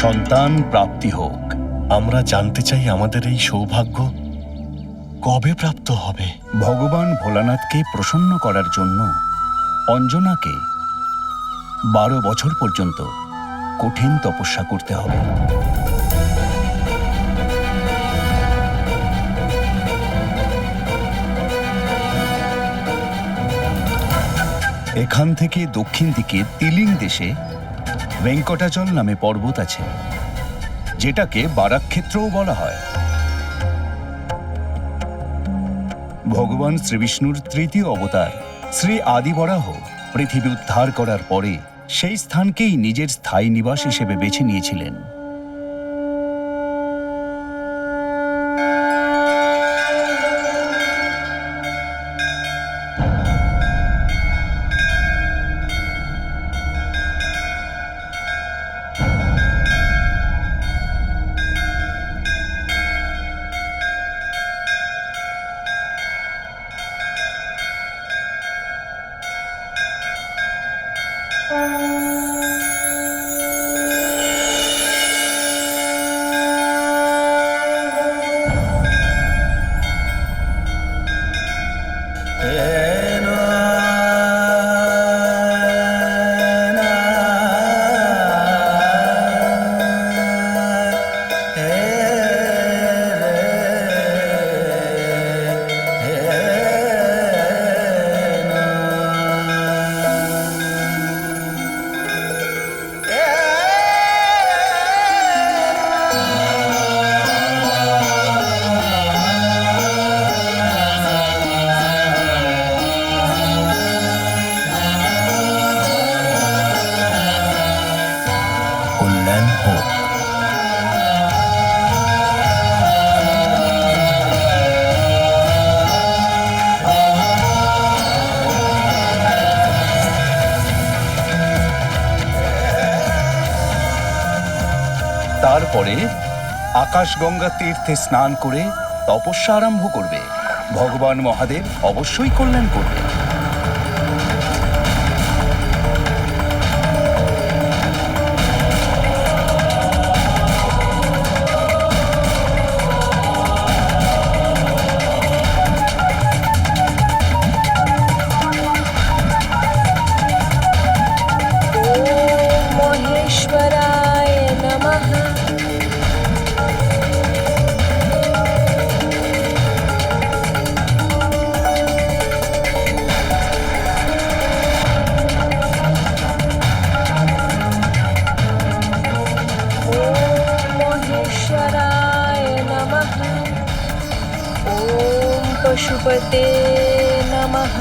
সন্তান প্রাপ্তি হোক। আমরা জানতে চাই আমাদের এই সৌভাগ্য কবে প্রাপ্ত হবে। ভগবান ভোলানাথকে প্রসন্ন করার জন্য অঞ্জনাকে 12 বছর পর্যন্ত কঠিন তপস্যা করতে হবে। এখান থেকে দক্ষিণ দিকে তিলিং দেশে ভেঙ্কটাচল নামে পর্বত আছে, যেটাকে বারাক্ষেত্রও বলা হয়। ভগবান শ্রীবিষ্ণুর তৃতীয় অবতার শ্রী আদিবরাহ পৃথিবী উদ্ধার করার পরে সেই স্থানকেই নিজের স্থায়ী নিবাস হিসেবে বেছে নিয়েছিলেন। তারপরে আকাশগঙ্গা তীর্থে স্নান করে তপস্যা আরম্ভ করবে। ভগবান মহাদেব অবশ্যই কল্যাণ করবে। पशुपते नमः।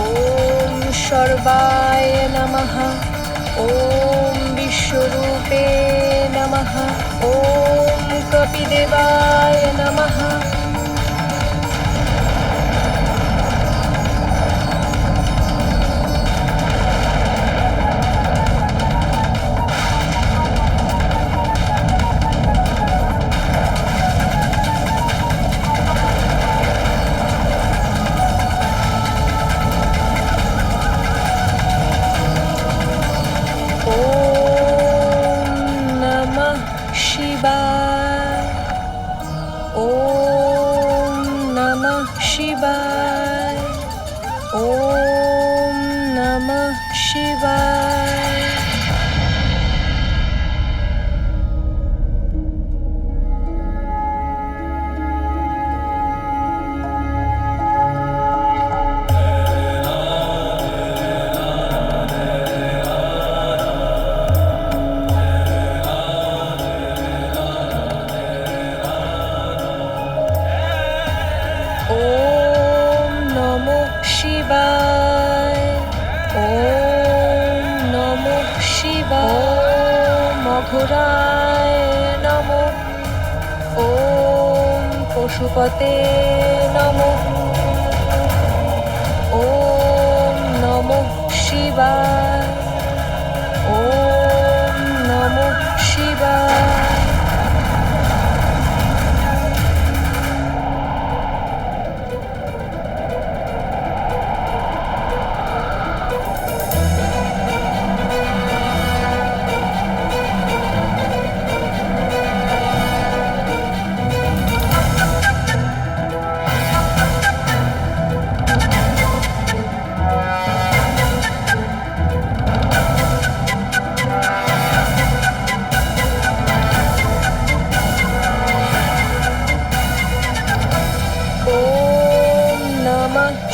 ओम सर्वाय नमः। ओम विश्वरूपे नमः। ओम कपिदेवाय नमः। पशुपते नमः। ओम नमः शिवाय। ओम नमः शिवाय।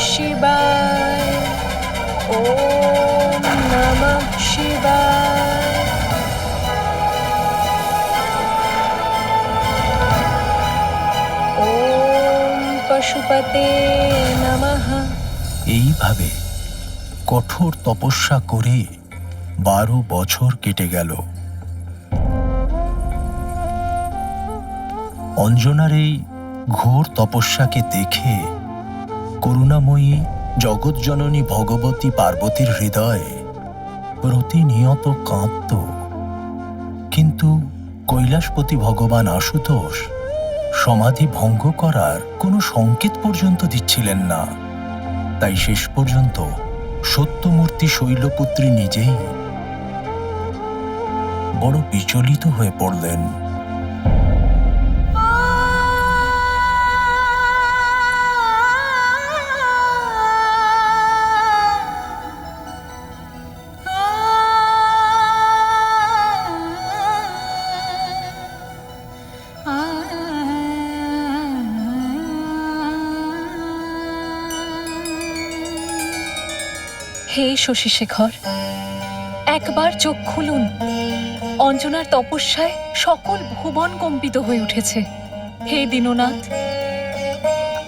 শিবায়। ওম নমঃ শিবায়। ওম পশুপতে নমঃ। এইভাবে কঠোর তপস্যা করে 12 বছর কেটে গেল। অঞ্জনার এই ঘোর তপস্যাকে দেখে করুণাময়ী জগৎজননী ভগবতী পার্বতীর হৃদয়ে প্রতিনিয়ত কাঁদত, কিন্তু কৈলাসপতি ভগবান আশুতোষ সমাধি ভঙ্গ করার কোনো সংকেত পর্যন্ত দিচ্ছিলেন না। তাই শেষ পর্যন্ত সত্যমূর্তি শৈলপুত্রী নিজেই বড় বিচলিত হয়ে পড়লেন। হে শশীশেখর, একবার চোখ খুলুন। অঞ্জনার তপস্যায় সকল ভুবন কম্পিত হয়ে উঠেছে। হে দীননাথ,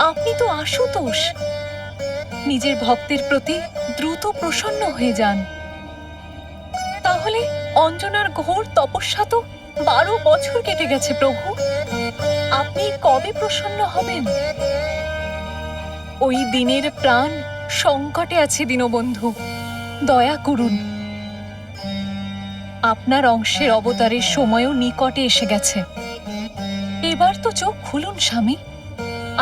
আপনি তো আশুতোষ। নিজের ভক্তের প্রতি দ্রুত প্রসন্ন হয়ে যান। তাহলে অঞ্জনার ঘোর তপস্যা তো 12 বছর কেটে গেছে প্রভু। আপনি কবে প্রসন্ন হবেন? ওই দিনের প্রাণ সংকটে আছে দীনবন্ধু, দয়া করুন। আপনার অংশের অবতারের সময়ও নিকটে এসে গেছে। এবার তো চোখ খুলুন স্বামী,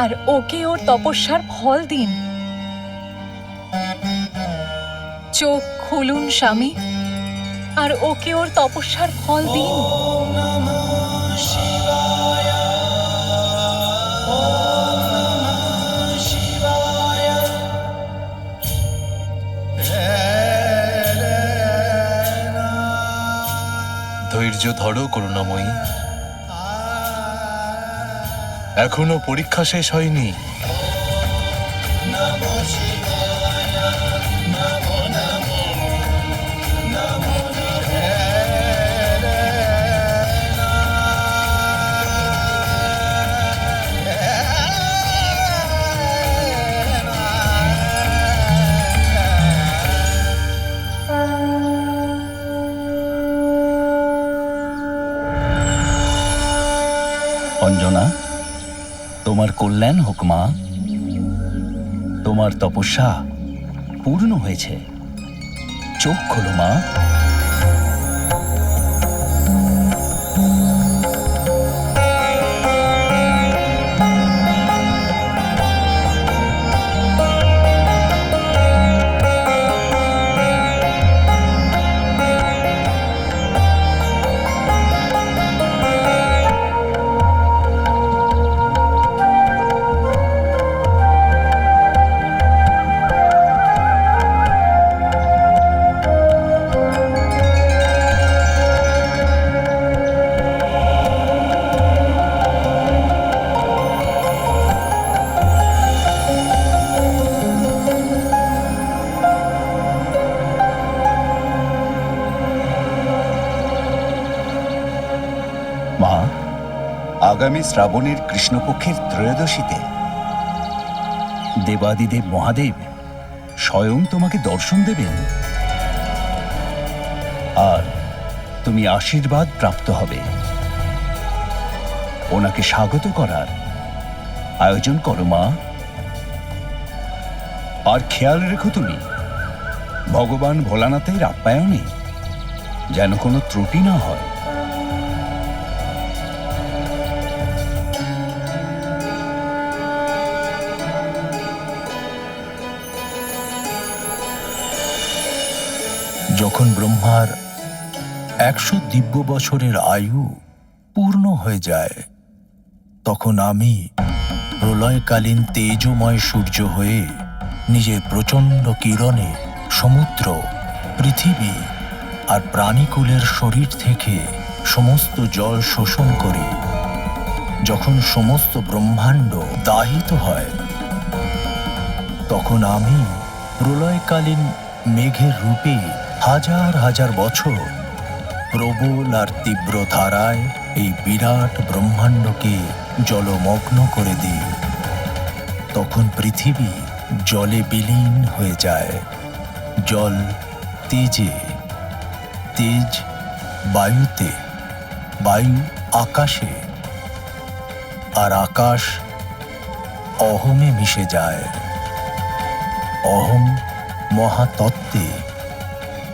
আর ওকে ওর তপস্যার ফল দিন। চোখ খুলুন স্বামী, আর ওকে ওর তপস্যার ফল দিন। ধৈর্য ধরো করুণাময়ী, এখনো পরীক্ষা শেষ হয়নি। অঞ্জনা, তোমার কল্যাণ হোক মা। তোমার তপস্যা পূর্ণ হয়েছে। চোখ খোলো মা। মা, আগামী শ্রাবণের কৃষ্ণপক্ষের ত্রয়োদশীতে দেবাদিদেব মহাদেব স্বয়ং তোমাকে দর্শন দেবেন, আর তুমি আশীর্বাদ প্রাপ্ত হবে। ওনাকে স্বাগত করার আয়োজন করো মা। আর খেয়াল রেখো তুমি, ভগবান ভোলানাথের আপ্যায়নে যেন কোনো ত্রুটি না হয়। যখন ব্রহ্মার 100 দিব্য বছরের আয়ু পূর্ণ হয়ে যায়, তখন আমি প্রলয়কালীন তেজময় সূর্য হয়ে নিজের প্রচণ্ড কিরণে সমুদ্র, পৃথিবী আর প্রাণীকুলের শরীর থেকে সমস্ত জল শোষণ করি। যখন সমস্ত ব্রহ্মাণ্ড দাহিত হয়, তখন আমি প্রলয়কালীন মেঘের রূপে হাজার হাজার বছর প্রবল আর তীব্র ধারায় এই বিরাট ব্রহ্মাণ্ডকে জলমগ্ন করে দিই। তখন পৃথিবী জলে বিলীন হয়ে যায়, জল তেজে, তেজ বায়ুতে, বায়ু আকাশে, আর আকাশ অহমে মিশে যায়। অহম মহাতত্ত্বে,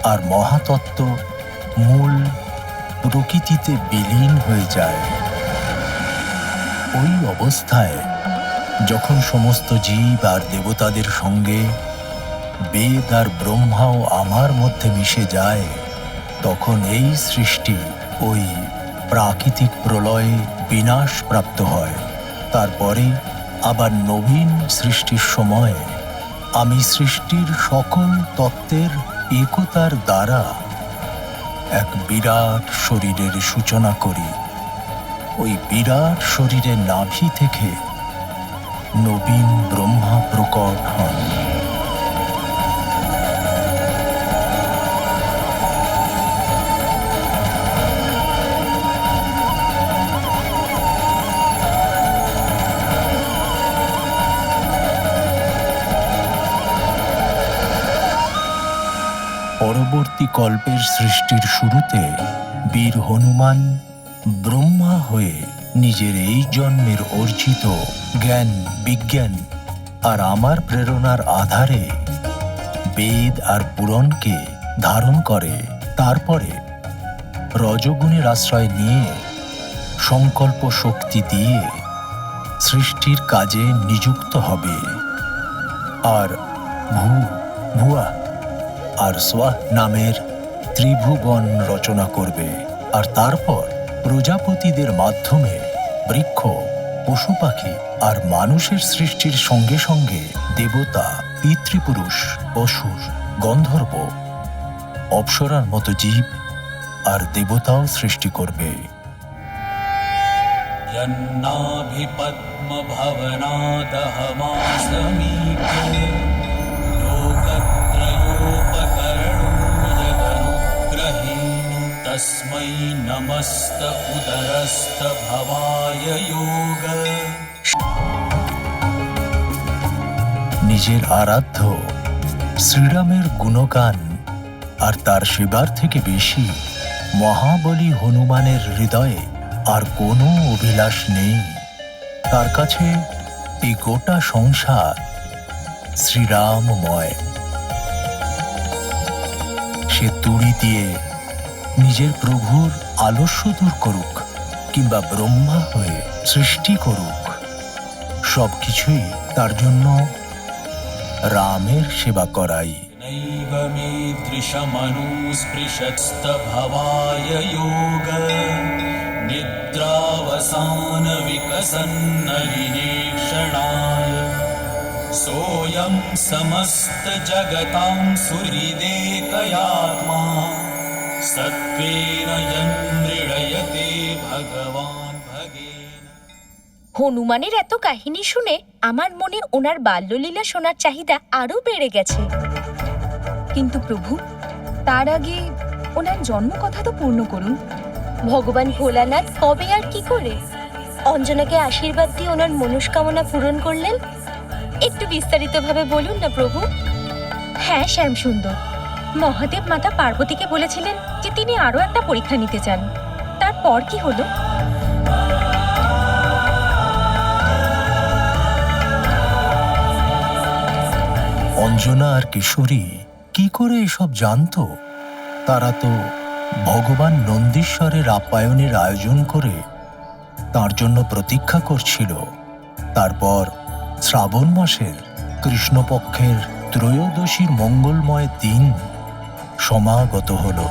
আর মহাতত্ত্ব মূল প্রকৃতিতে বিলীন হয়ে যায়। ওই অবস্থায় যখন সমস্ত জীব আর দেবতাদের সঙ্গে বেদ আর ব্রহ্মাও আমার মধ্যে মিশে যায়, তখন এই সৃষ্টি ওই প্রাকৃতিক প্রলয়ে বিনাশ প্রাপ্ত হয়। তারপরে আবার নবীন সৃষ্টির সময় আমি সৃষ্টির সকল তত্ত্বের একতার দ্বারা এক বিরাট শরীরের সূচনা করি। ওই বিরাট শরীরের নাভি থেকে নবীন ব্রহ্মা প্রকট হন। পরবর্তী কল্পের সৃষ্টির শুরুতে বীর হনুমান ব্রহ্মা হয়ে নিজের এই জন্মের অর্জিত জ্ঞান বিজ্ঞান আর আমার প্রেরণার আধারে বেদ আর পুরাণকে ধারণ করে। তারপরে রজগুণের আশ্রয় নিয়ে সংকল্প শক্তি দিয়ে সৃষ্টির কাজে নিযুক্ত হবে, আর ভুয়া আর স্বাহ নামের ত্রিভুবন রচনা করবে। আর তারপর প্রজাপতিদের মাধ্যমে বৃক্ষ, পশু পাখি আর মানুষের সৃষ্টির সঙ্গে সঙ্গে দেবতা, পিতৃপুরুষ, অসুর, গন্ধর্ব, অপ্সরার মতো জীব আর দেবতাও সৃষ্টি করবে। तस्मै नमस्त उदरस्त भवाय योग। নিজের আরাধ্য শ্রীরামের গুণগান আর তার সেবার থেকে বেশি মহাবলী হনুমানের হৃদয়ে আর কোনো অভিলাষ নেই। তার কাছে এই গোটা সংসার শ্রীরামময়। সে তুড়ি দিয়ে নিজের প্রভুর আলস্য দূর করুক কিংবা ব্রহ্মা হয়ে সৃষ্টি করুক, সবকিছুই তার জন্য রামের সেবা করাই। नैव मे दृशमनुस्पृशत्स्त भवाय योग। निद्रावसान विकसन्नलिनेक्षणाय सोऽयं समस्त जगतां सुहृदेकयात्मा सत्त्वेन यन्मृळयते भगवान् भगेन। হনুমানের এত কাহিনী শুনে আমার মনে ওনার বাল্যলীলা শোনার চাহিদা আরো বেড়ে গেছে। কিন্তু প্রভু, তার আগে ওনার জন্ম কথা তো পূর্ণ করুন। ভগবান ভোলানাথ কবে আর কি করে অঞ্জনাকে আশীর্বাদ দিয়ে ওনার মনস্কামনা পূরণ করলেন, একটু বিস্তারিতভাবে বলুন না প্রভু। হ্যাঁ শ্যাম সুন্দর, মহাদেব মাতা পার্বতীকে বলেছিলেন যে তিনি আরো একটা পরীক্ষা নিতে চান। তারপর কি হলো? অঞ্জনা আর কিশোরী কি করে এসব জানতো? তারা তো ভগবান নন্দীশ্বরের আপ্যায়নের আয়োজন করে তার জন্য প্রতীক্ষা করছিল। তারপর শ্রাবণ মাসের কৃষ্ণপক্ষের ত্রয়োদশীর মঙ্গলময় দিন সমাগত হলো।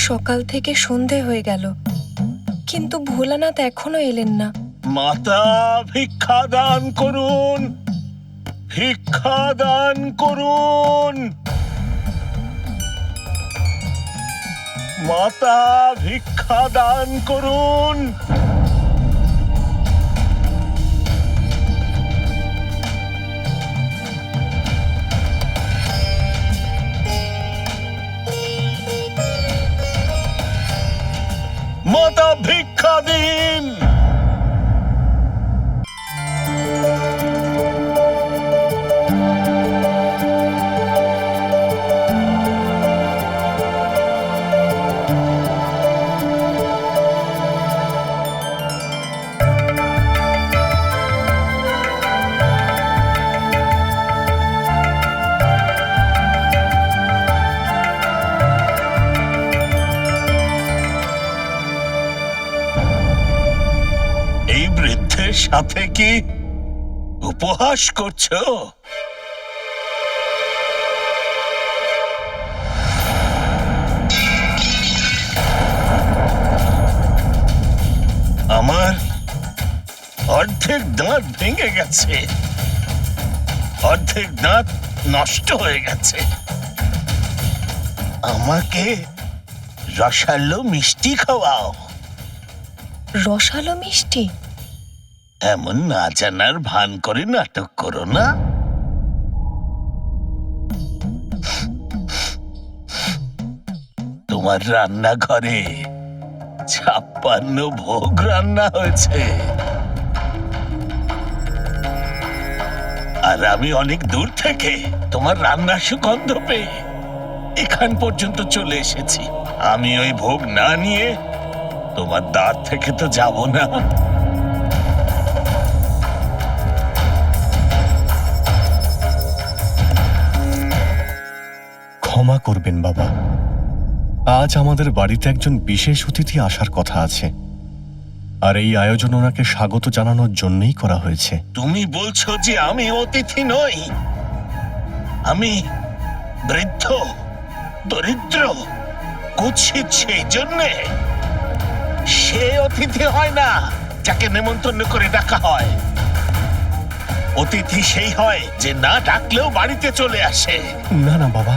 সকাল থেকে সন্ধে হয়ে গেল, কিন্তু ভোলানাথ এখনো এলেন না। মাতা ভিক্ষা দান করুন, ভিক্ষা দান করুন, মাতা ভিক্ষা দান করুন। মাতা ভিক্ষা দিন। এই বৃদ্ধের সাথে কি উপহাস করছো? আমার অর্ধেক দাঁত ভেঙে গেছে, অর্ধেক দাঁত নষ্ট হয়ে গেছে। আমাকে রসালো মিষ্টি খাওয়াও। রসালো মিষ্টি? এমন না জানার ভান করে নাটক করো না। তোমার রান্নাঘরে 56 ভোগ রান্না হয়েছে, আর আমি অনেক দূর থেকে তোমার রান্নার সুগন্ধ পেয়ে এখান পর্যন্ত চলে এসেছি। আমি ওই ভোগ না নিয়ে তোমার দ্বার থেকে তো যাব না। ক্ষমা করবেন বাবা, আজ আমাদের বাড়িতে একজন বিশেষ অতিথি আসার কথা আছে, আর এই আয়োজন ওনাকে স্বাগত জানানোর জন্যই করা হয়েছে। তুমি বলছো যে আমি অতিথি নই? আমি বৃদ্ধ, দরিদ্র, কুৎসিত, সেই জন্যে? সে অতিথি হয় না যাকে নেমন্তন্ন করে ডাকা হয়। অতিথি সেই হয় যে না ডাকলেও বাড়িতে চলে আসে। না না বাবা,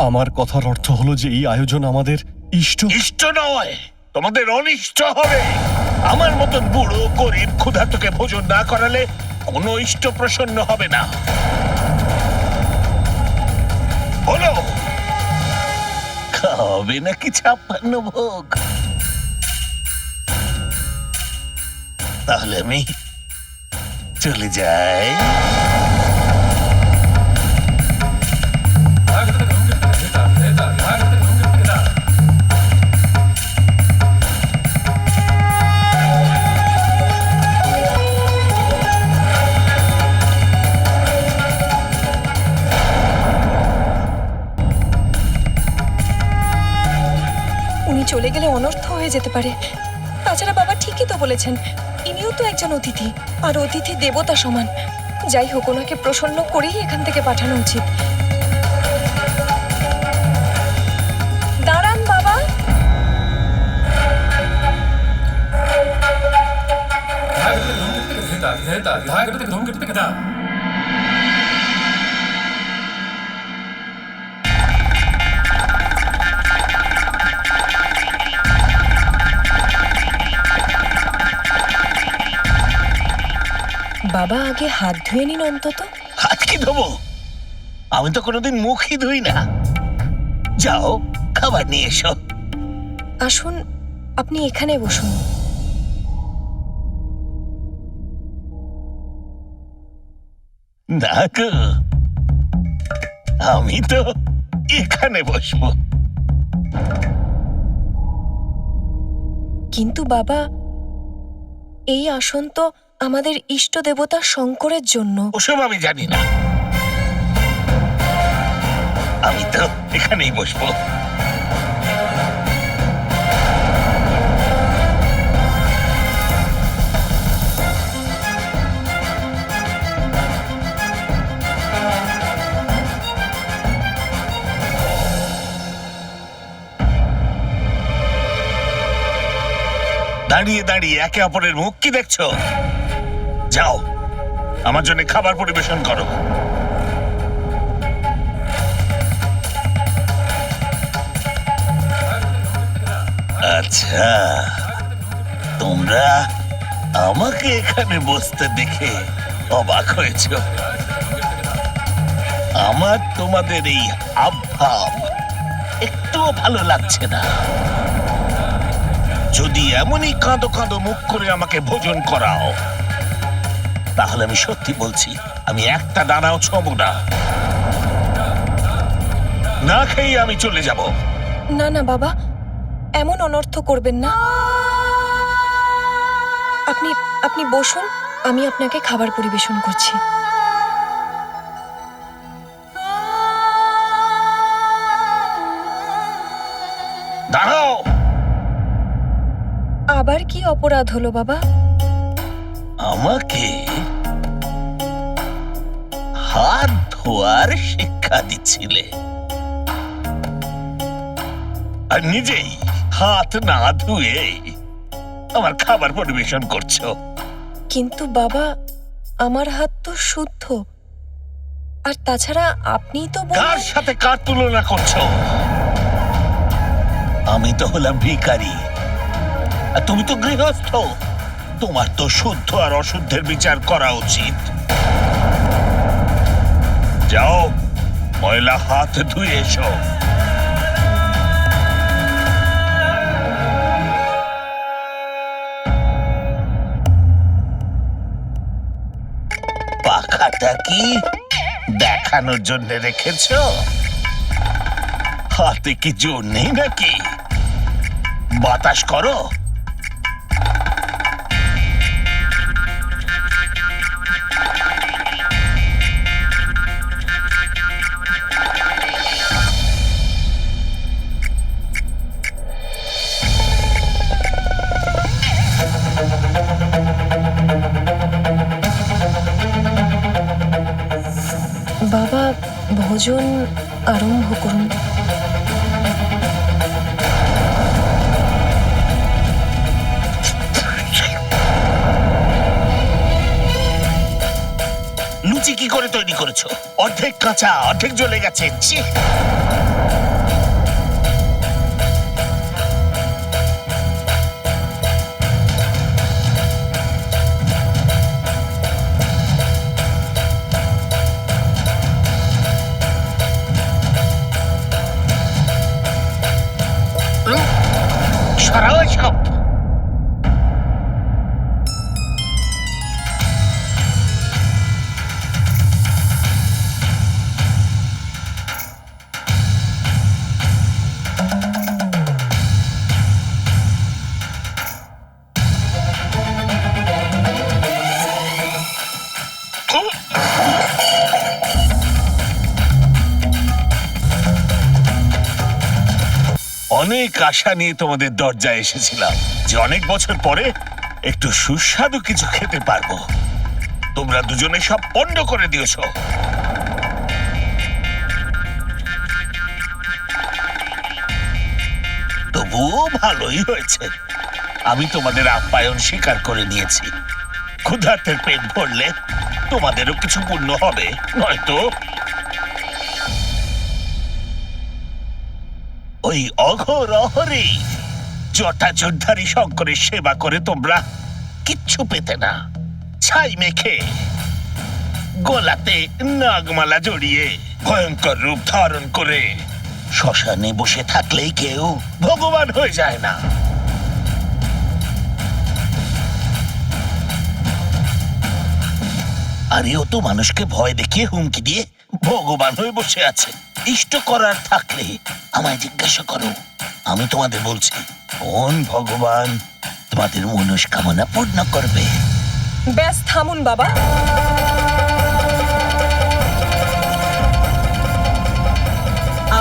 আমার কথার অর্থ হলো যে এই আয়োজন আমাদের ইষ্ট নয়, তোমাদের অনিষ্ট হবে। আমার মতন বুড়ো গরিব ক্ষুধার্তকে ভোজন না করালে কোনো ইষ্ট প্রসন্ন হবে না। বলো, খাওয়াবে নাকি 56 ভোগ? তাহলে আমি চলে যাই। উনি চলে গেলে অনর্থ হয়ে যেতে পারে। তাছাড়া বাবা ঠিকই তো বলেছেন, ইনিও তো একজন অতিথি, আর অতিথি দেবতা সমান। যাই হোক, ওনাকে প্রসন্ন করেই এখান থেকে পাঠানো উচিত। দাঁড়ান বাবা। বাবা আগে হাত ধুয়ে নিন অন্তত। হাত কি ধোবো? আমি তো কোনোদিন মুখই ধুই না। যাও, খাবার নিয়ে এসো। আসুন, আপনি এখানে বসুন। না গো, আমি তো এখানে বসবো। কিন্তু বাবা, এই আসন তো আমাদের ইষ্ট দেবতা শঙ্করের জন্য। ওসব আমি জানি না, আমি তো এখানেই বসবো। দাঁড়িয়ে দাঁড়িয়ে একে অপরের মুখ কি দেখছো? যাও, আমার জন্য খাবার পরিবেশন করো। আচ্ছা, তোমরা আমাকে এখানে বসতে দেখে অবাক হয়েছ। আমার তোমাদের এই হাবভাব একটুও ভালো লাগছে না। যদি এমনই কাঁদো কাঁদো মুখ করে আমাকে ভোজন করাও, তাহলে আমি সত্যি বলছি, আমি একটা দানাও ছোঁবো না। না খেয়ে আমি চলে যাব। না না বাবা, এমন অনর্থ করবেন না। আপনি আপনি বসুন, আমি আপনাকে খাবার পরিবেশন করছি। দাঁড়াও। আবার কি অপরাধ হলো বাবা? আমাকে হাত ধোয়ার শিক্ষা দিচ্ছিলে, আর নিজেই হাত না ধুয়ে আমার খাবার পরিবেশন করছো। কিন্তু বাবা, আমার হাত তো শুদ্ধ। আর তাছাড়া আপনি তো কার সাথে কার তুলনা করছো? আমি তো হলাম ভিখারি, আর তুমি তো গৃহস্থ। তোমার তো শুদ্ধ আর অশুদ্ধের বিচার করা উচিত। যাও, ময়লা হাত ধুয়ে এসো। পাখাটা কি দেখানোর জন্য রেখেছো? হাতে কি জোর নেই নাকি? বাতাস করো। বাবা, ভোজন আরম্ভ করুন। লুচি কি করে তৈরি করেছো? অর্ধেক কাঁচা, অর্ধেক জ্বলে গেছে। ছি! সরাও এসব। অনেক আশা নিয়ে তোমাদের দরজায় এসেছিলাম যে অনেক বছর পরে একটু সুস্বাদু কিছু খেতে পারবো। তোমরা দুজনে সব পণ্ড করে দিয়েছো। তবুও ভালোই হয়েছে, আমি তোমাদের আপ্যায়ন স্বীকার করে নিয়েছি। ক্ষুধার্তের পেট ভরলে তোমাদেরও কিছু পুণ্য হবে, নয়তো ওই অঘোরহরি জটাজুদ্ধারী শঙ্করের সেবা করে তোমরা কিচ্ছু পেতে না। ছাই মেখে, গলাতে নাগমালা জড়িয়ে, ভয়ঙ্কর রূপ ধারণ করে শ্মশানে বসে থাকলেই কেউ ভগবান হয়ে যায় না। আর এও তো মানুষকে ভয় দেখিয়ে হুমকি দিয়ে ভগবান হয়ে বসে আছে। ইষ্ট করার থাকলে আমায় জিজ্ঞাসা করো, আমি তোমাদের বলছি কোন ভগবান তোমাদের মনস্কামনা পূর্ণ করবে। ব্যাস থামুন বাবা।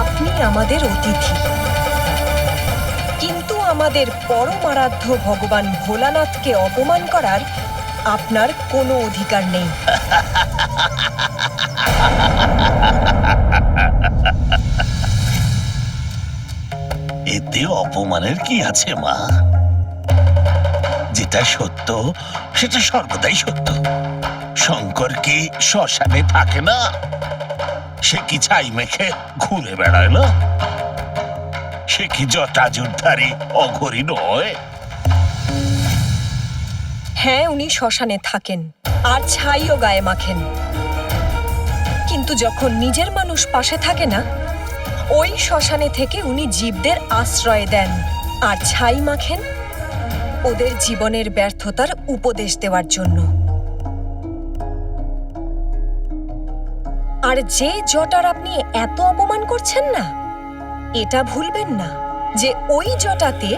আপনি আমাদের অতিথি, কিন্তু আমাদের পরম আরাধ্য ভগবান ভোলানাথকে অপমান করার আপনার কোনো অধিকার নেই। এতে অপমানের কি আছে মা? যেটা সত্য সেটা সর্বদাই সত্য। শঙ্কর কি শ্মশানে থাকে না? সে কি ছাই মেখে ঘুরে বেড়ায় না? সে কি জটাজুটধারী অঘরী নয়? হ্যাঁ, উনি শ্মশানে থাকেন আর ছাইও গায়ে মাখেন, কিন্তু যখন নিজের মানুষ পাশে থাকে না, ওই শ্মশানে থেকে উনি জীবদের আশ্রয় দেন আর ছাই মাখেন ওদের জীবনের ব্যর্থতার উপদেশ দেওয়ার জন্য। আর যে জটার আপনি এত অপমান করছেন না, এটা ভুলবেন না যে ওই জটাতে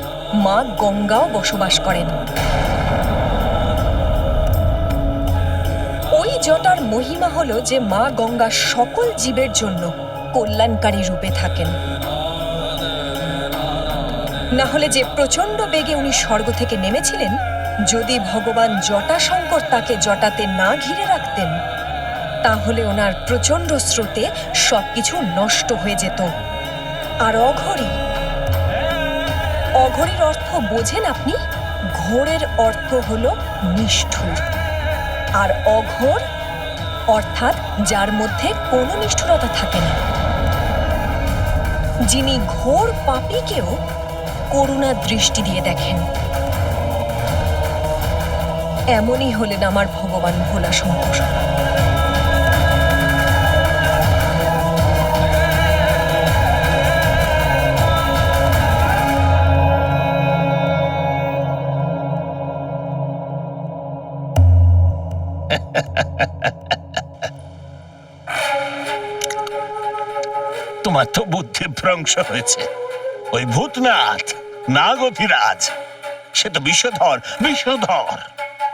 মা গঙ্গাও বসবাস করেন। ওই জটার মহিমা হলো যে মা গঙ্গা সকল জীবের জন্য কল্যাণকারী রূপে থাকেন। না হলে যে প্রচন্ড বেগে উনি স্বর্গ থেকে নেমেছিলেন, যদি ভগবান জটাশঙ্কর তাকে জটাতে না ঘিরে রাখতেন, তাহলে ওনার প্রচন্ড স্রোতে সবকিছু নষ্ট হয়ে যেত। আর অঘরী, অঘরীর অর্থ বোঝেন আপনি? ঘোরের অর্থ হলো নিষ্ঠুর, আর অঘোর অর্থাৎ যার মধ্যে কোনো নিষ্ঠুরতা থাকে না, যিনি ঘোর পাপীকেও করুণা দৃষ্টি দিয়ে দেখেন। এমনই হলেন আমার ভগবান ভোলা শঙ্কর। তোমার তো বুদ্ধি ভ্রংশ হয়েছে। ওই ভূতনাথ নাগধিরাজ, সে তো বিষধর, বিষধর।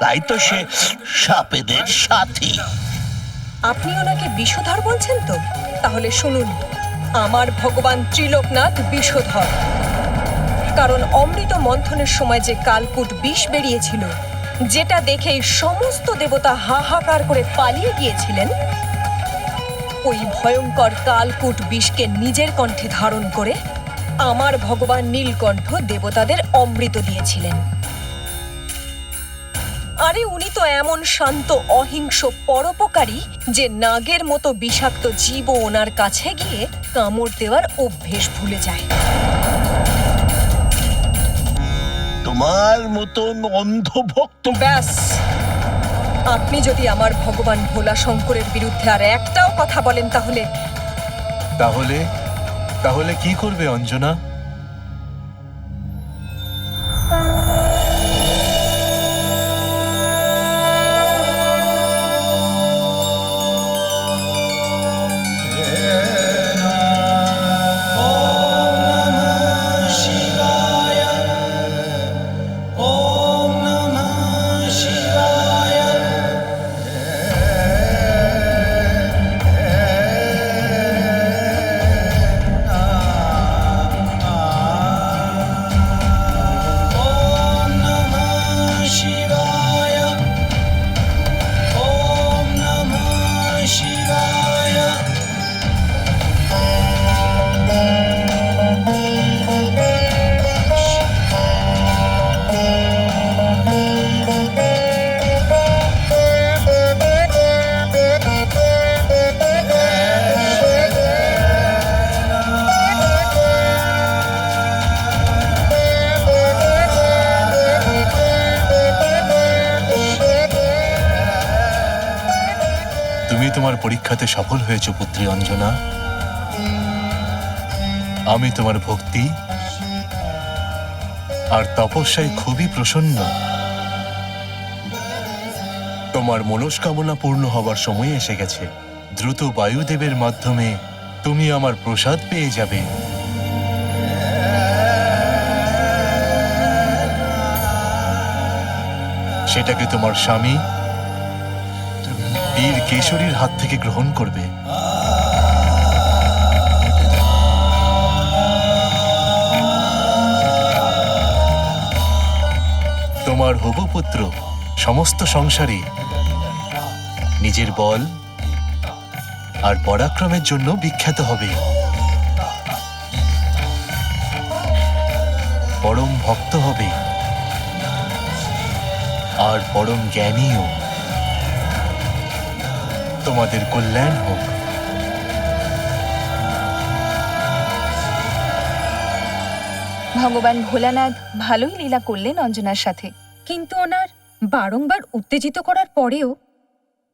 তাই তো সে সাপেদের সাথী। আপনি ওনাকে বিষধর বলছেন তো? তাহলে শুনুন, আমার ভগবান ত্রিলোকনাথ বিষধর। কারণ অমৃত মন্থনের সময় যে কালকূট বিষ বেরিয়েছিল, যেটা দেখেই সমস্ত দেবতা হাহাকার করে পালিয়ে গিয়েছিলেন, ওই ভয়ঙ্কর কালকূট বিষকে নিজের কণ্ঠে ধারণ করে আমার ভগবান নীলকণ্ঠ দেবতাদের অমৃত দিয়েছিলেন। আরে উনি তো এমন শান্ত অহিংস পরোপকারী যে নাগের মতো বিষাক্ত জীবও ওনার কাছে গিয়ে কামড় দেওয়ার অভ্যেস ভুলে যায়। তোমার মতন অন্ধভক্ত। ব্যাস, আপনি যদি আমার ভগবান ভোলা শঙ্করের বিরুদ্ধে আর একটাও কথা বলেন, তাহলে তাহলে কি করবে অঞ্জনা? তুমি তোমার পরীক্ষাতে সফল হয়েছো পুত্রী অঞ্জনা। আমি তোমার ভক্তি আর তপস্যায় খুবই প্রসন্ন। তোমার মনস্কামনা পূর্ণ হবার সময় এসে গেছে। দ্রুত বায়ুদেবের মাধ্যমে তুমি আমার প্রসাদ পেয়ে যাবে। সেটাকে তোমার স্বামী বীর কেশরীর হাত থেকে গ্রহণ করবে। তোমার হবু পুত্র সমস্ত সংসারে নিজের বল আর পরাক্রমের জন্য বিখ্যাত হবে। পরম ভক্ত হবে। আর পরম জ্ঞানীও। তোমাদের কল্যাণ হোক। ভগবান ভোলানাথ ভালোই লীলা করলেন অঞ্জনার সাথে। কিন্তু ওনার বারংবার উত্তেজিত করার পরেও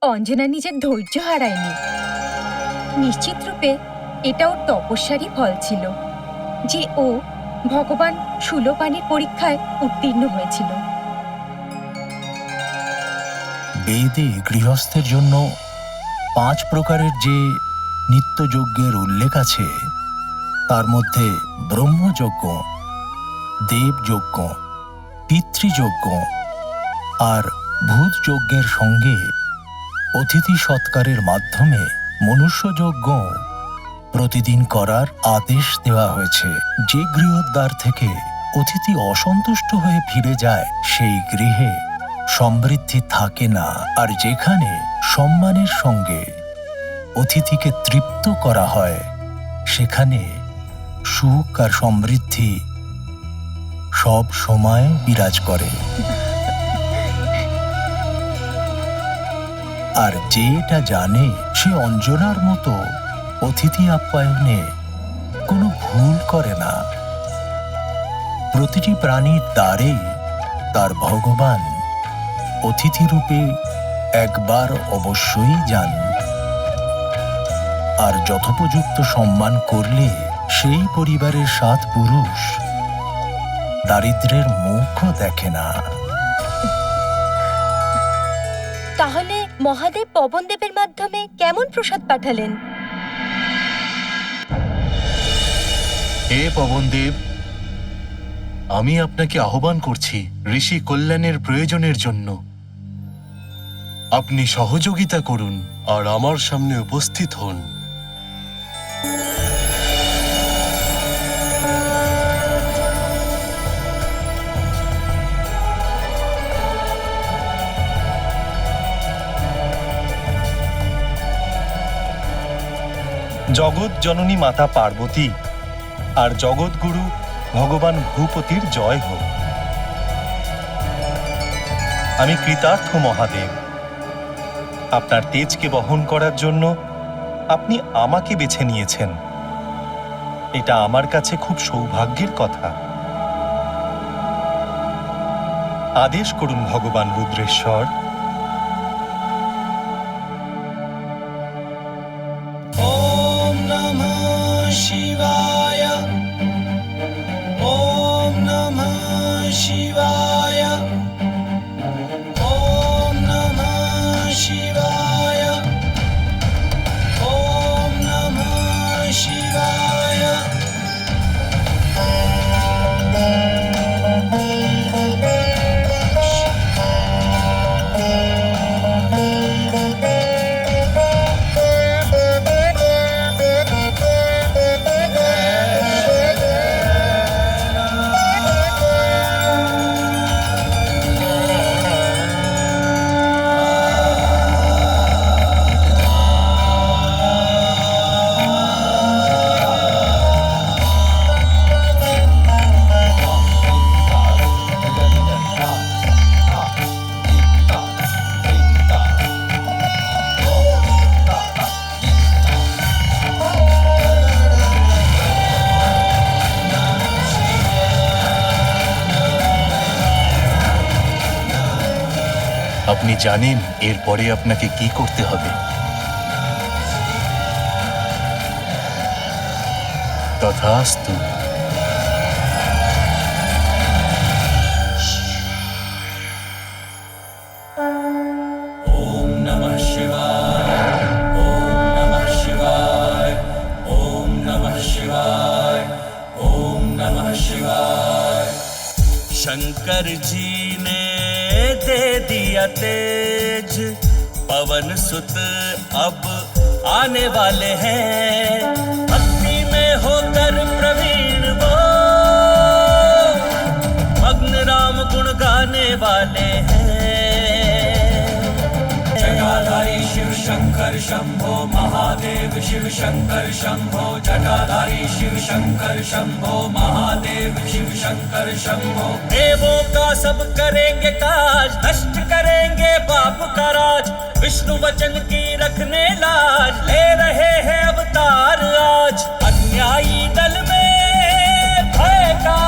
অঞ্জনা নিজের ধৈর্য হারায়নি। নিশ্চিত রূপে এটা ওর তপস্যারই ফল ছিল যে ও ভগবান শূলপাণির পরীক্ষায় উত্তীর্ণ হয়েছিল। বেদে গৃহস্থের জন্য 5 প্রকারের যে নিত্যযজ্ঞের উল্লেখ আছে, তার মধ্যে ব্রহ্মযজ্ঞ, দেবযজ্ঞ, পিতৃযজ্ঞ আর ভূতযজ্ঞের সঙ্গে অতিথি সৎকারের মাধ্যমে মনুষ্যযজ্ঞ প্রতিদিন করার আদেশ দেওয়া হয়েছে। যে গৃহদ্বার থেকে অতিথি অসন্তুষ্ট হয়ে ফিরে যায়, সেই গৃহে সমৃদ্ধি থাকে না। আর যেখানে সম্মানের সঙ্গে অতিথিকে তৃপ্ত করা হয়, সেখানে সুখ আর সমৃদ্ধি সব সময় বিরাজ করে। আর যে এটা জানে, সে অঞ্জনার মতো অতিথি আপ্যায়নে কোনো ভুল করে না। প্রতিটি প্রাণীর দ্বারেই তার ভগবান অতিথি রূপে একবার অবশ্যই যান। আর যথোপযুক্ত সম্মান করলে সেই পরিবারের 7 পুরুষ দারিদ্র্যের মুখও দেখে না। তাহলে মহাদেব পবনদেবের মাধ্যমে কেমন প্রসাদ পাঠালেন? হে পবনদেব, আমি আপনাকে আহ্বান করছি ঋষি কল্যাণের প্রয়োজনের জন্য। আপনি সহযোগিতা করুন আর আমার সামনে উপস্থিত হন। জগৎ জননী মাতা পার্বতী আর জগৎগুরু ভগবান ভূপতির জয় হোক। আমি কৃতার্থ মহাদেব। আপনার তেজকে বহন করার জন্য আপনি আমাকে বেছে নিয়েছেন। এটা আমার কাছে খুব সৌভাগ্যের কথা। আদেশ করুন ভগবান রুদ্রেশ্বর। ॐ नमः शिवाय। ॐ नमः शिवाय। ॐ नमः शिवाय। ॐ नमः शिवाय। আপনি জানেন এরপরে আপনাকে কি করতে হবে। তথাস্তু। ॐ नमः शिवाय। ॐ नमः शिवाय। ॐ नमः शिवाय। ॐ नमः शिवाय। शंकर जी ने दे दिया तेज, पवन सुत अब आने वाले हैं। भक्ति में होकर प्रवीण वो मग्न राम गुण गाने वाले हैं। जगाधारी शिव शंकर शंभो महादेव शिव शंकर शंभो जटाधारी शिव शंकर शंभो महादेव शिव शंकर शंभो देवों का सब करेंगे काज नष्ट करेंगे पाप का राज विष्णु वचन की रखने लाज ले रहे हैं अवतार आज अन्यायी दल में भय का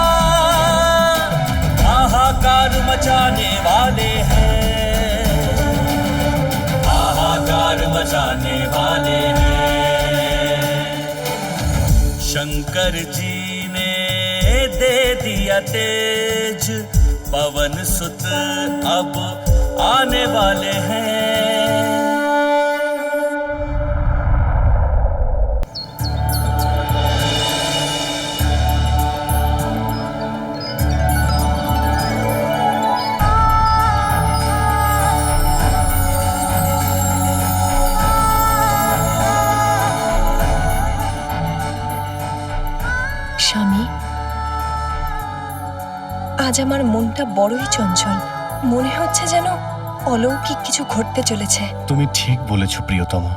हाहाकार मचाने वाले हैं हाहाकार मचाने वाले हैं शंकर जी ने दे दिया तेज पवन सुत अब आने वाले हैं স্বামী, আজ আমার মনটা বড়ই চঞ্চল। মনে হচ্ছে যেন অলৌকিক কিছু ঘটতে চলেছে। তুমি ঠিক বলেছ প্রিয়তমা,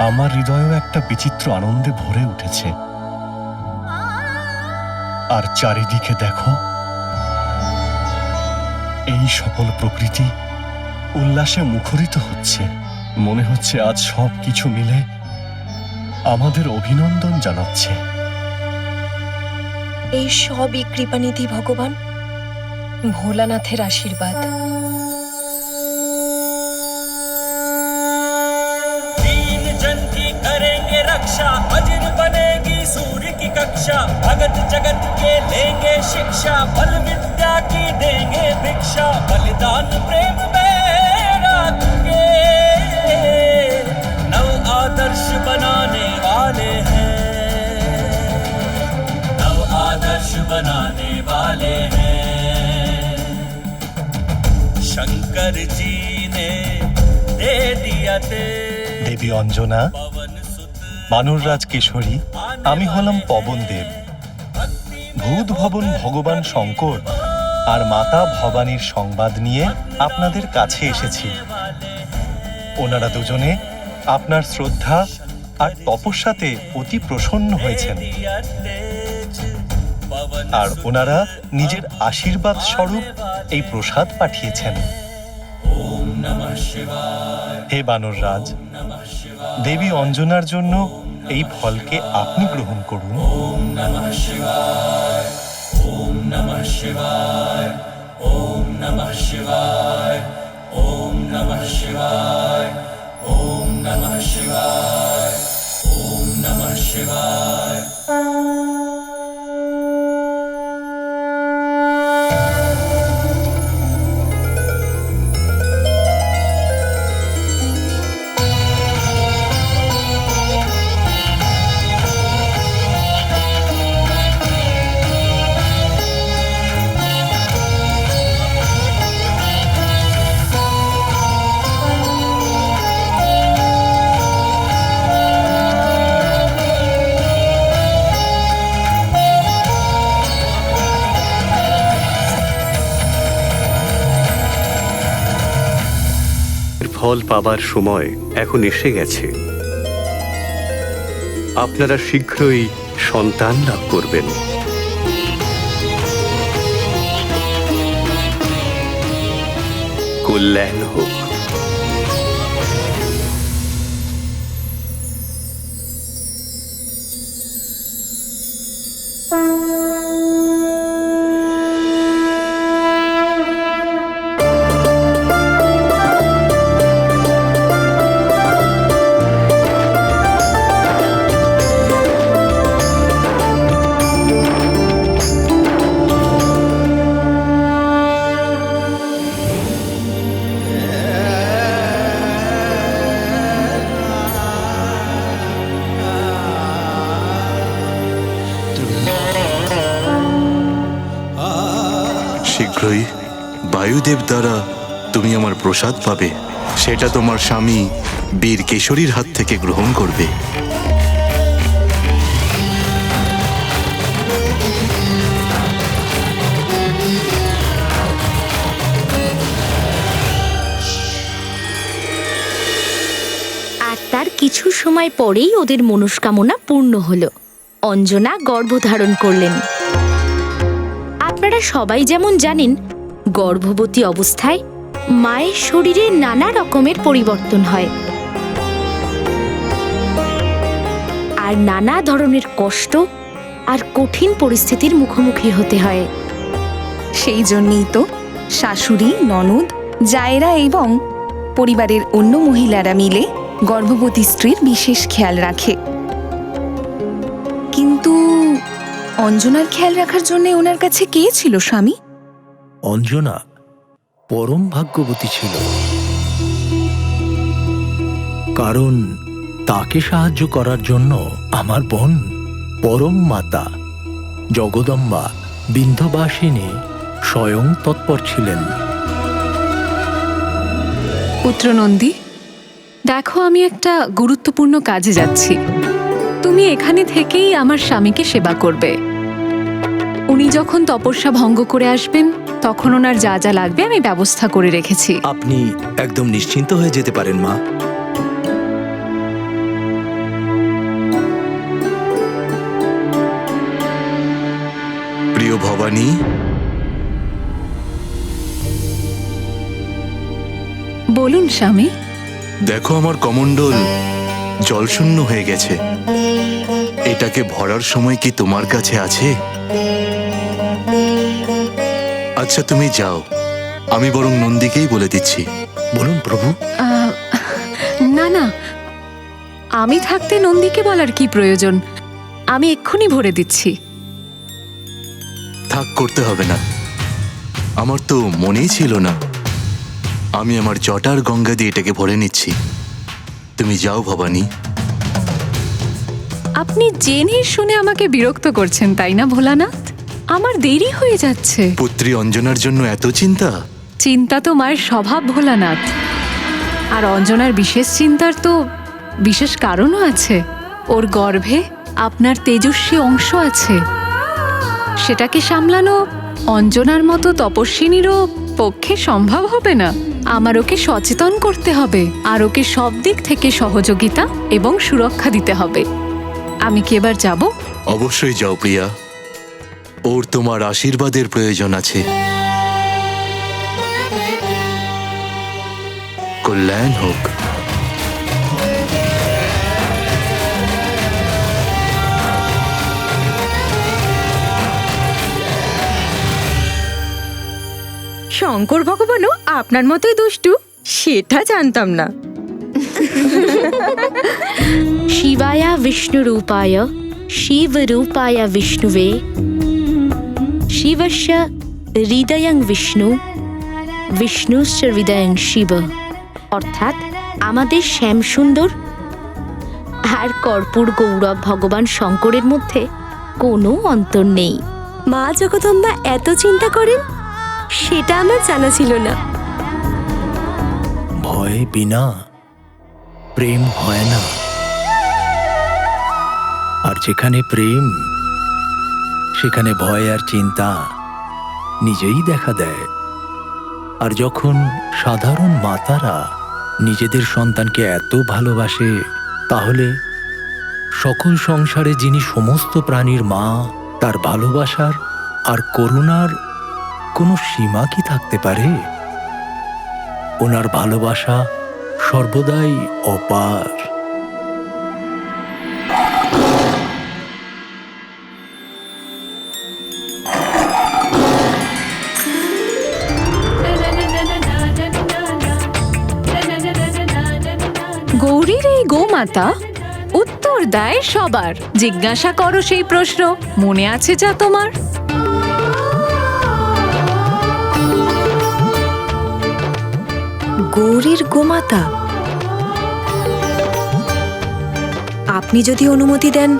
আমার হৃদয়ও একটা বিচিত্র আনন্দে ভরে উঠেছে। আর চারিদিকে দেখো, এই সকল প্রকৃতি উল্লাসে মুখরিত হচ্ছে। মনে হচ্ছে আজ সব কিছু মিলে আমাদের অভিনন্দন জানাচ্ছে। এই সবই কৃপানিধি ভগবান ভোলানাথের আশীর্বাদ। दीन जन की करेंगे रक्षा वज्र बनेगी सूर्य की कक्षा भगत जगत के लेंगे शिक्षा बल विद्या की देंगे भिक्षा बलिदान प्रेम में रखेंगे नव आदर्श बनाने वाले हैं नव आदर्श बनाने वाले हैं शंकर जी ने दे दिया দেবী অঞ্জনা, বানররাজ কেশরী, আমি হলাম পবন দেব। ভূত ভবন ভগবান শঙ্কর আর মাতা ভবানীর সংবাদ নিয়ে আপনাদের কাছে এসেছি। ওনারা দুজনে আপনার শ্রদ্ধা আর তপস্যাতে অতি প্রসন্ন হয়েছেন আর ওনারা নিজের আশীর্বাদ স্বরূপ এই প্রসাদ পাঠিয়েছেন। হে বানররাজ, দেবী অঞ্জনার জন্য এই ফলকে আপনি গ্রহণ করুন। ओम नमः शिवाय ओम नमः शिवाय ओम नमः शिवाय ओम नमः शिवाय ओम नमः शिवाय ओम नमः शिवाय ফল পাবার সময় এখন এসে গেছে। আপনারা শীঘ্রই সন্তান লাভ করবেন। কল্যাণ হোক। শীঘ্রই বায়ুদেব দ্বারা তুমি আমার প্রসাদ পাবে, সেটা তোমার স্বামী বীর কেশরীর হাত থেকে গ্রহণ করবে। তার কিছু সময় পরেই ওদের মনস্কামনা পূর্ণ হলো। অঞ্জনা গর্ভধারণ করলেন। আপনারা সবাই যেমন জানেন, গর্ভবতী অবস্থায় মায়ের শরীরে নানা রকমের পরিবর্তন হয় আর নানা ধরনের কষ্ট আর কঠিন পরিস্থিতির মুখোমুখি হতে হয়। সেই জন্যই তো শাশুড়ি, ননদ, জায়েরা এবং পরিবারের অন্য মহিলারা মিলে গর্ভবতী স্ত্রীর বিশেষ খেয়াল রাখে। কিন্তু অঞ্জনার খেয়াল রাখার জন্য ওনার কাছে কে ছিল স্বামী? অঞ্জনা পরম ভাগ্যবতী ছিল, কারণ তাকে সাহায্য করার জন্য আমার বোন পরম মাতা জগদম্বা বিন্ধ্যবাসিনী স্বয়ং তৎপর ছিলেন। পুত্র নন্দী, দেখো আমি একটা গুরুত্বপূর্ণ কাজে যাচ্ছি। তুমি এখানে থেকেই আমার স্বামীকে সেবা করবে। উনি যখন তপস্যা ভঙ্গ করে আসবেন তখন ওনার যা যা লাগবে আমি ব্যবস্থা করে রেখেছি। আপনি একদম নিশ্চিন্ত হয়ে যেতে পারেন মা। প্রিয় ভবানী, বলুন স্বামী। দেখো আমার কমণ্ডল জলশূন্য হয়ে গেছে। এটাকে ভরার সময় কি তোমার কাছে আছে? আচ্ছা তুমি যাও, আমি বরং নন্দীকেই বলে দিচ্ছি। বলুন প্রভু। না না, আমি থাকতে নন্দীকে বলার কি প্রয়োজন? আমি এক্ষুনি ভরে দিচ্ছি। থাক, করতে হবে না। আমার তো মনেই ছিল না। আমি আমার জটার গঙ্গা দিয়ে এটাকে ভরে নিচ্ছি। তুমি যাও ভবানী। আপনি জেনে শুনে আমাকে বিরক্ত করছেন, তাই না ভোলানাথ? আমার দেরি হয়ে যাচ্ছে। পুত্রী অঞ্জনার জন্য এত চিন্তা? চিন্তা তো মায়ের স্বভাব ভোলানাথ। আর অঞ্জনার বিশেষ চিন্তার তো বিশেষ কারণও আছে। ওর গর্ভে আপনার তেজস্বী অংশ আছে। সেটাকে সামলানো অঞ্জনার মতো তপস্বিনীরও পক্ষে সম্ভব হবে না। আমার ওকে সচেতন করতে হবে আর ওকে সব দিক থেকে সহযোগিতা এবং সুরক্ষা দিতে হবে। আমি কি এবার যাব? অবশ্যই যাও প্রিয়া, ওর তোমার আশীর্বাদের প্রয়োজন আছে। কল্যাণ হোক। শঙ্কর ভগবানও আপনার মতোই দুষ্টু, সেটা জানতাম না। শিবায়া বিষ্ণুরূপায় শিবরূপায় বিষ্ণুবে শিবস্য হৃদয়ং বিষ্ণু বিষ্ণুশ্চ হৃদয়ং শিব। অর্থাৎ আমাদের শ্যামসুন্দর আর কর্পূর গৌরব ভগবান শঙ্করের মধ্যে কোনো অন্তর নেই। মা জগদম্বা এত চিন্তা করেন, সেটা আমার জানা ছিল না। ভয় বিনা প্রেম হয় না, আর যেখানে প্রেম সেখানে ভয় আর চিন্তা নিজেই দেখা দেয়। আর যখন সাধারণ মাতারা নিজেদের সন্তানকে এত ভালোবাসে, তাহলে সকল সংসারে যিনি সমস্ত প্রাণীর মা, তার ভালোবাসার আর করুণার কোনো সীমা কি থাকতে পারে? ওনার ভালোবাসা সর্বদাই অপার। গৌরীর এই গোমাতা উত্তর দেয় সবার। জিজ্ঞাসা করো সেই প্রশ্ন, মনে আছে যা তোমার? গৌরীর গোমাতা? আপনি যদি অনুমতি দেন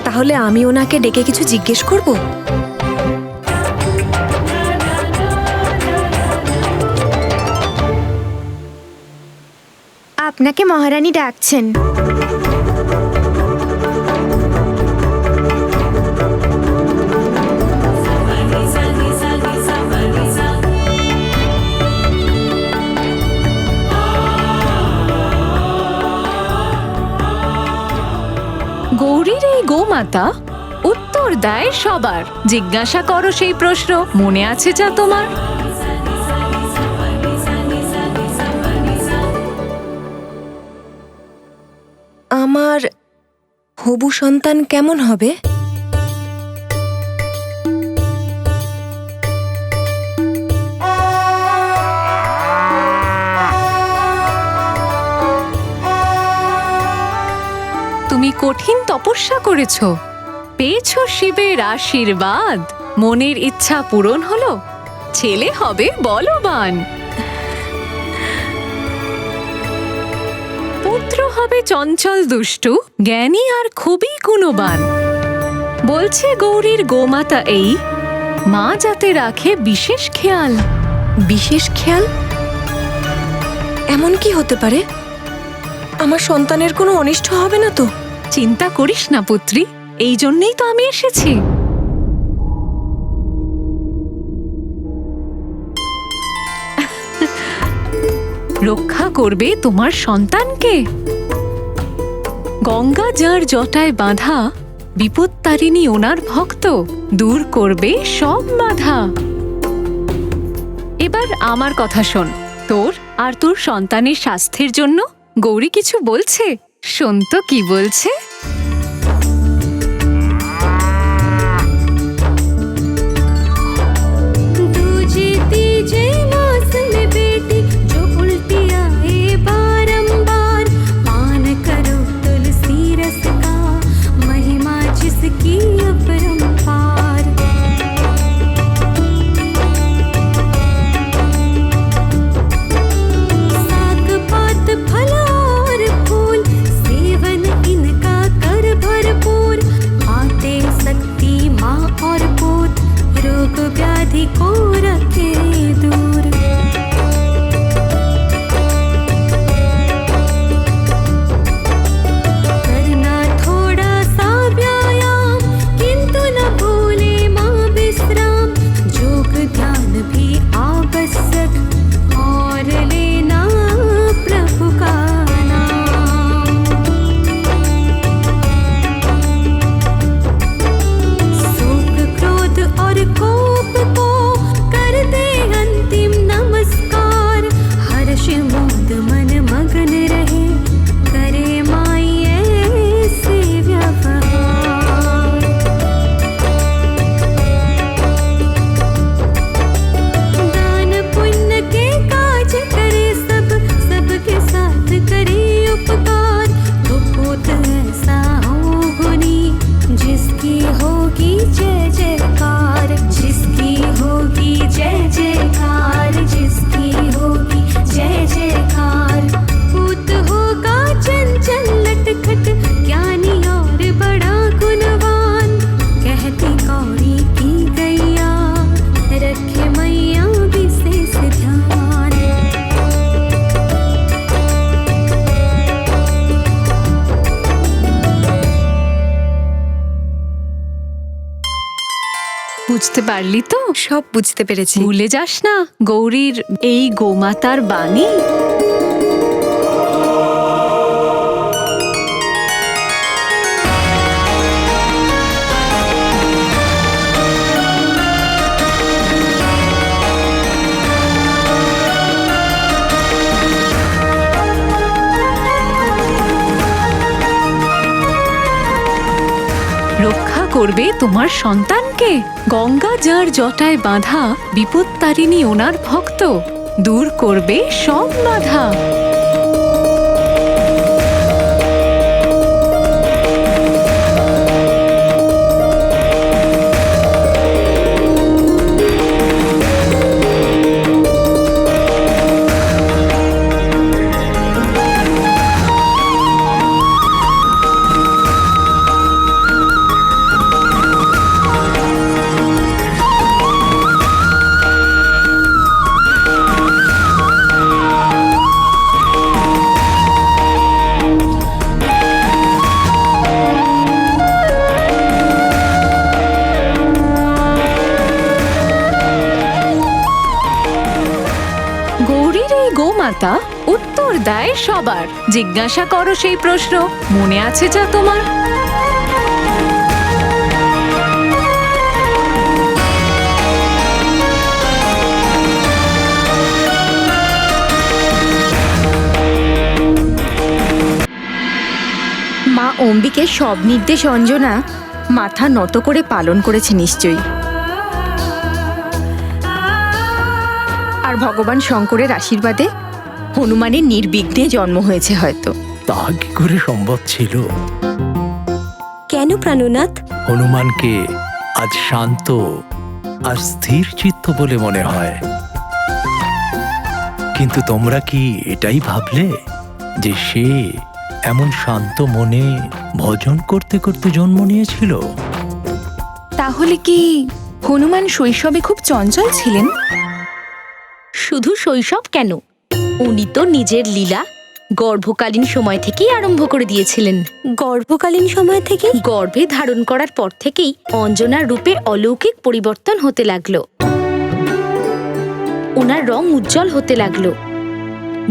তাহলে আমি ওনাকে ডেকে কিছু জিজ্ঞেস করব। আপনাকে মহারানী ডাকছেন। গোমাতা উত্তর দেয় সবার। জিজ্ঞাসা করো সেই প্রশ্ন, মনে আছে যা তোমার? আমার হবু সন্তান কেমন হবে? তুমি কঠিন তপস্যা করেছো, পেয়েছো শিবের আশীর্বাদ, মনের ইচ্ছা পূরণ হলো, ছেলে হবে বলবান, পুত্র হবে চঞ্চল দুষ্টু, জ্ঞানী আর খুবই গুণবান। বলছে গৌরীর গোমাতা এই, মা যাতে রাখে বিশেষ খেয়াল। বিশেষ খেয়াল? এমন কি হতে পারে? আমার সন্তানের কোনো অনিষ্ট হবে না তো? চিন্তা করিস না পুত্রী, এই জন্যই তো আমি এসেছি। রক্ষা করবে তোমার সন্তানকে। গঙ্গা যার জটায় বাঁধা, বিপত্তারিণী ওনার ভক্ত, দূর করবে সব বাধা। এবার আমার কথা শোন, তোর আর তোর সন্তানের স্বাস্থ্যের জন্য গৌরী কিছু বলছে, শোন তো কি বলছে। বুঝতে পারলি তো? সব বুঝতে পেরেছি। ভুলে যাস না গৌরীর এই গোমাতার বাণী। রক্ষা করবে তোমার সন্তানকে। গঙ্গা যার জটায় বাঁধা, বিপত্তারিণী ওনার ভক্ত, দূর করবে সব বাধা। গোমাতা উত্তর দেয় সবার। জিজ্ঞাসা করো সেই প্রশ্ন, মনে আছে যা তোমার? অম্বিকের সব নির্দেশ অঞ্জনা মাথা নত করে পালন করেছে নিশ্চয়ই। আর ভগবান শঙ্করের আশীর্বাদে হনুমানের নির্বিঘ্নে জন্ম হয়েছে হয়তো। তা কি করে সম্ভব ছিল? কেন প্রাণনাথ? হনুমানকে আজ শান্ত আর স্থির চিত্ত বলে মনে হয়, কিন্তু তোমরা কি এটাই ভাবলে যে সে এমন শান্ত মনে ভজন করতে করতে জন্ম নিয়েছিল? তাহলে কি হনুমান শৈশবে খুব চঞ্চল ছিলেন? শুধু শৈশব কেন, উনি তো নিজের লীলা গর্ভকালীন সময় থেকেই আরম্ভ করে দিয়েছিলেন। গর্ভকালীন সময় থেকে? গর্ভে ধারণ করার পর থেকেই অঞ্জনার রূপে অলৌকিক পরিবর্তন হতে লাগলো। ওনার রং উজ্জ্বল হতে লাগলো,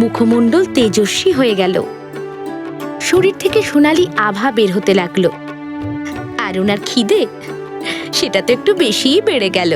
মুখমণ্ডল তেজস্বী হয়ে গেল, শরীর থেকে সোনালী আভা বের হতে লাগলো, আর ওনার খিদে সেটা তো একটু বেশিই বেড়ে গেল।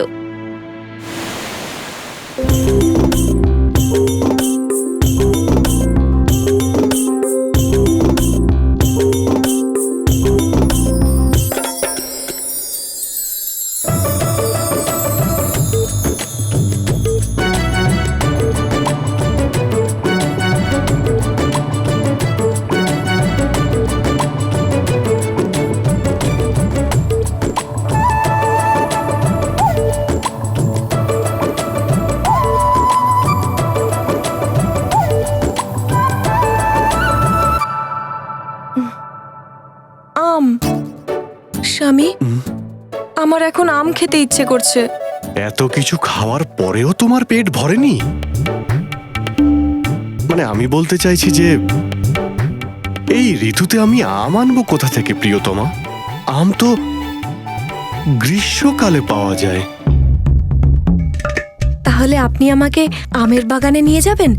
আম। স্বামী, আমার এখন আম খেতে ইচ্ছে করছে। এত কিছু খাওয়ার পরেও তোমার পেট ভরেনি? মানে আমি বলতে চাইছি যে এই ঋতুতে আমি আম আনবো কোথা থেকে প্রিয়তমা? আম তো গ্রীষ্মকালে পাওয়া যায়। তাহলে আপনি আমাকে আমের বাগানে নিয়ে যাবেন?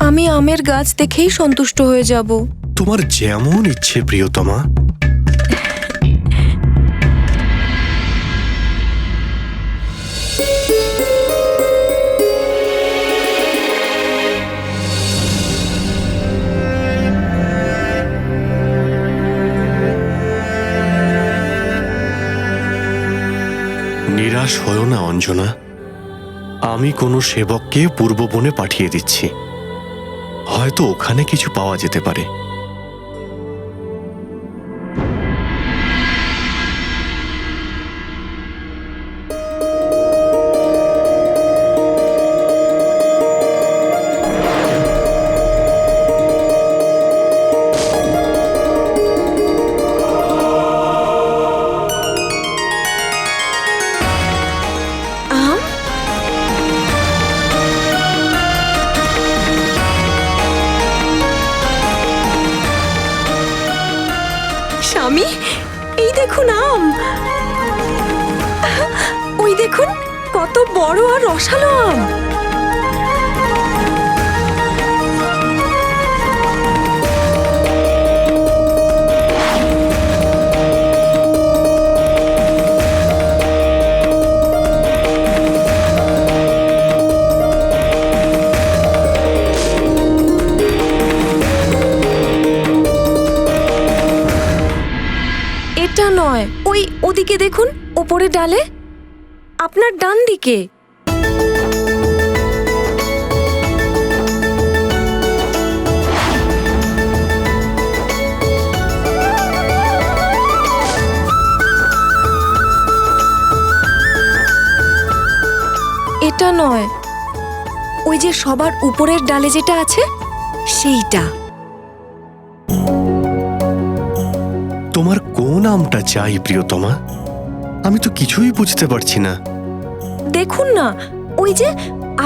আমি আমের গাছ দেখেই সন্তুষ্ট হয়ে যাব। তোমার যেমন ইচ্ছে প্রিয়তমা। নিরাশ হয়ো না অঞ্জনা, আমি কোনো সেবককে পূর্ব বনে পাঠিয়ে দিচ্ছি, হয়তো ওখানে কিছু পাওয়া যেতে পারে। স্বামী, এই দেখুন আম। ওই দেখুন কত বড় আর রসালো আম। এটা নয়, ওদিকে দেখুন, ওপরে ডালে, আপনার ডান দিকে। এটা নয়, ওই যে সবার উপরের ডালে যেটা আছে সেইটা। তোমার কোন আমটা চাই প্রিয়তমা? আমি তো কিছুই বুঝতে পারছি না। দেখুন না, ওই যে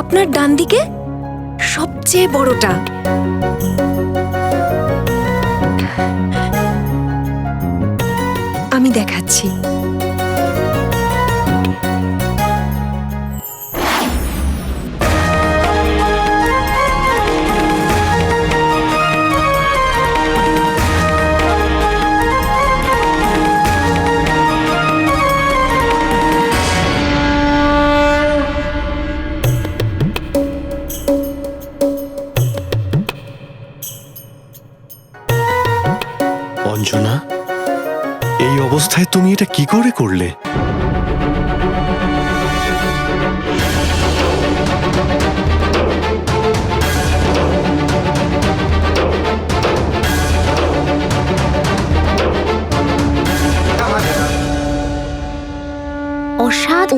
আপনার ডান দিকে সবচেয়ে বড়টা। আমি দেখাচ্ছি। অঞ্জনা, এই অবস্থায় তুমি এটা কি করে করলে?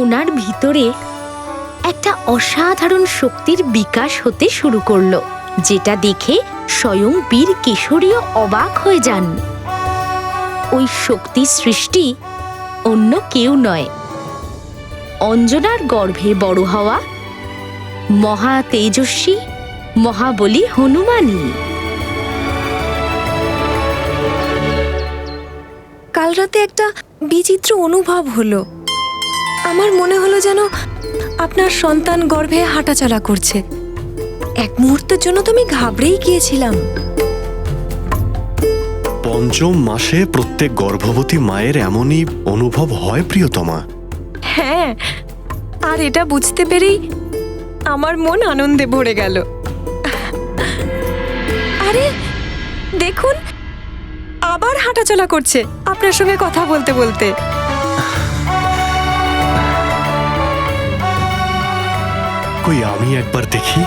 ওনার ভিতরে একটা অসাধারণ শক্তির বিকাশ হতে শুরু করলো, যেটা দেখে স্বয়ং বীর কেশরীও অবাক হয়ে যান। ওই শক্তির সৃষ্টি অন্য কেউ নয়, অঞ্জনার গর্ভে বড় হওয়া মহা তেজস্বী মহাবলী হনুমানই। কাল রাতে একটা বিচিত্র অনুভব হলো। আমার মনে হলো যেন আপনার সন্তান গর্ভে হাঁটাচলা করছে। এক মুহূর্তের জন্য তো আমি ঘাবড়েই গিয়েছিলাম। পঞ্চম মাসে প্রত্যেক গর্ভবতী মায়ের এমনই অনুভব হয় প্রিয়তমা। হ্যাঁ, আর এটা বুঝতে পেরেই আমার মন আনন্দে ভরে গেল। আরে দেখুন, আবার হাঁটাচলা করছে আপনার সঙ্গে কথা বলতে বলতে। কই আমি একবার দেখি।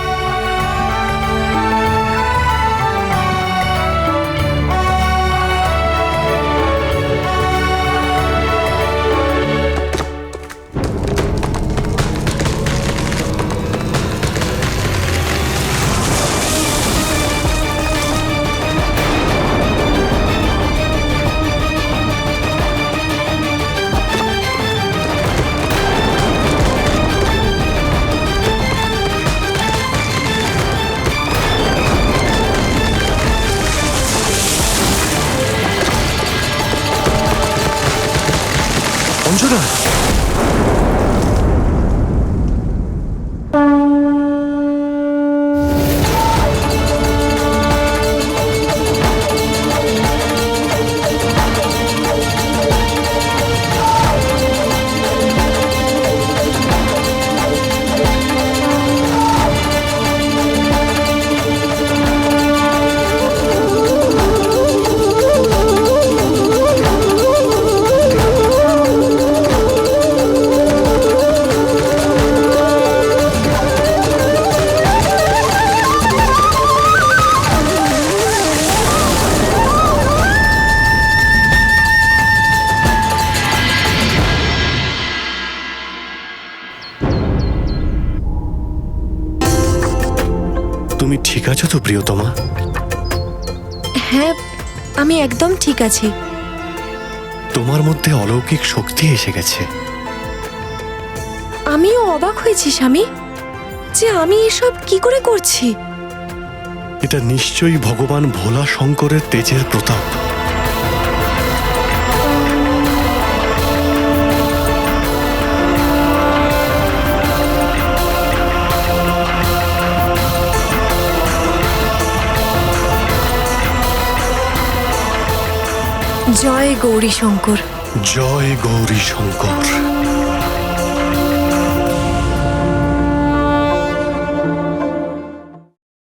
অঞ্জনা, তুমি ঠিক আছো তো প্রিয়তমা? হ্যাঁ, আমি একদম ঠিক আছি। তোমার মধ্যে অলৌকিক শক্তি এসে গেছে। আমিও অবাক হয়েছি স্বামী, যে আমি এসব কি করে করছি। এটা নিশ্চয়ই ভগবান ভোলা শঙ্করের তেজের প্রতাপ। জয় গৌরী শঙ্কর। জয় গৌরী শঙ্কর।